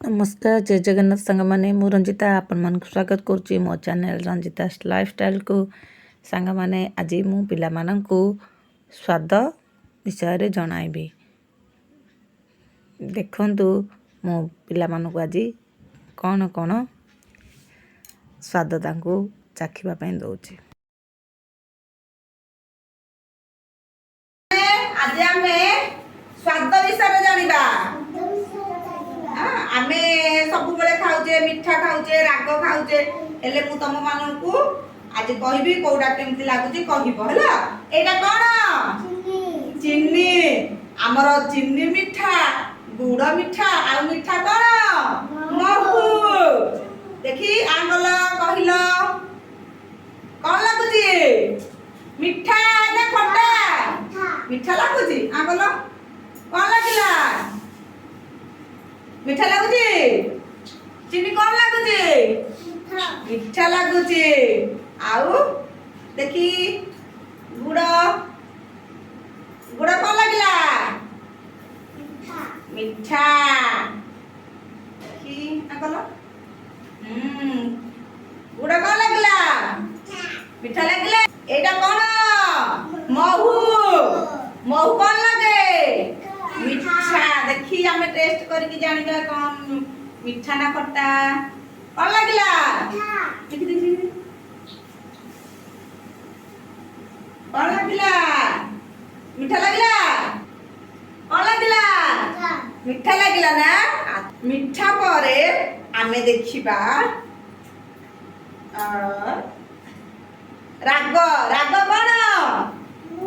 नमस्कार जय जगन्नाथ सांग मैंने मु रंजिता आपण मन स्वागत करुच्ची मो चैनल रंजिता लाइफस्टाइल को सांग मैंने आज मु पिला माननकु स्वाद विषय जणाइबी। देखंतु मो पिला मानकु आज कौन कौन स्वाद तांकु चाखिबा पई दउची। आज हमें स्वाद विषय जानिबा। आमे सब बेले खाउचे मिठा खाउचे राग खाउचे हेले मु तम माननकु आज कहबी कोडा केमति लागुची कहिबो हला। एटा कोन चिन्नी हमर चिन्नी मिठा गुड़ मिठा आ मिठा कोन महू देखी आंगल कहिलो कोन लागुची मिठा ना खट्टा मिठा लागुची आंगल कोन लागिला मिठा लागुची चिनी कौन लागुची मिठा लागुची आउ देखी गुड़ गुड़ कौन लागिला मिठा की आकल गुड़ कौन लागिला मिठा लागिला एटा कौन महू महू कौन लागे मिठा देखी हमें टेस्ट करके जानिबा कौन मिठा ना खट्टा कौन लागिला देखी देखी कौन लागिला मिठा लागिला कौन लागिला मिठा लागिला ना मिठा परे आमे देखिबा राग राग कौन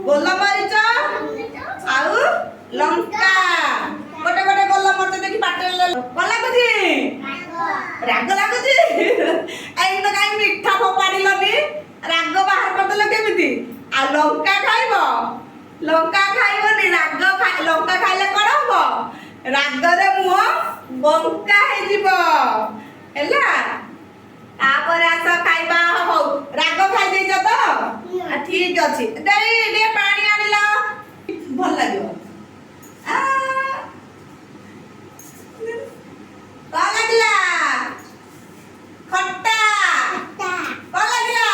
गोलमरीच आउ लंका गोटे गोटे गोल मरते देखि पाटे कौन लागुची राग लागुची एई न काई मिठा फोपाडिलनी राग बाहर करदेले केमिति आ लंका खाइबो लंका खाइबोनी राग लंका खाइले कोन हबो राग रे मुह बंका हे जिवो हैला तापर आस खाइबा हो राग खाइ देइछ तो ठीक अछि देई दे पानी आनिला भल लागियो कौन लागिला खट्टा कौन लागिला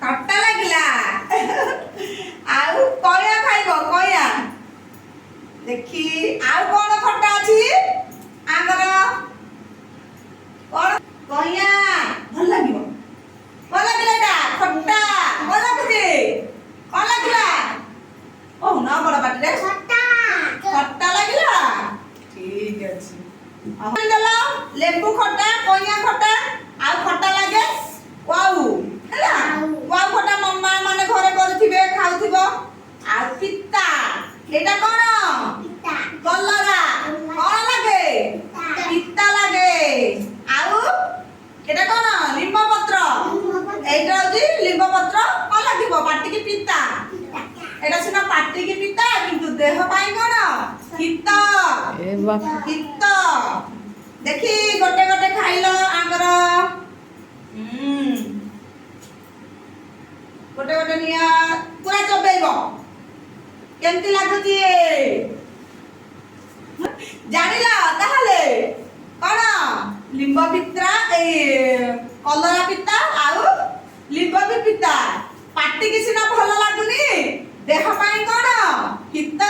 खट्टा लागिला आउ कया खाइबो कया देखी आउ कौन खट्टा अछि आंगर कौन कया भल लागिबो कौन लागिला एटा खट्टा कौन लागुची कौन लागिला ओ ना बड़ा बाटी रे खट्टा लागिला ठीक अछि देला लेंबू खट्टा कोइया खट्टा आ खट्टा लागे वाउ हैला वाउ खट्टा मम्मा माने घरे करथिबे खाउथिबो आ पित्ता एटा कोन पित्ता कलरा कोन लागे पित्ता लागे आउ एटा कोन लिंब पत्र एटा होजी लिंब पत्र कोन लागिबो पाटी की पित्ता एटा सिना पाटी की पित्ता किंतु देह पाई कोन हित हित देखी गोटे गोटे खाइलो आंगर गोटे गोटे निया पूरा चबेइबो केमति लागुची जानिला ताहले कोन लिंब पित्रा ए कलरा पित्ता आउ लिंब भी पित्ता पाटी की सिना भल लागुनी देह पाई कोन हित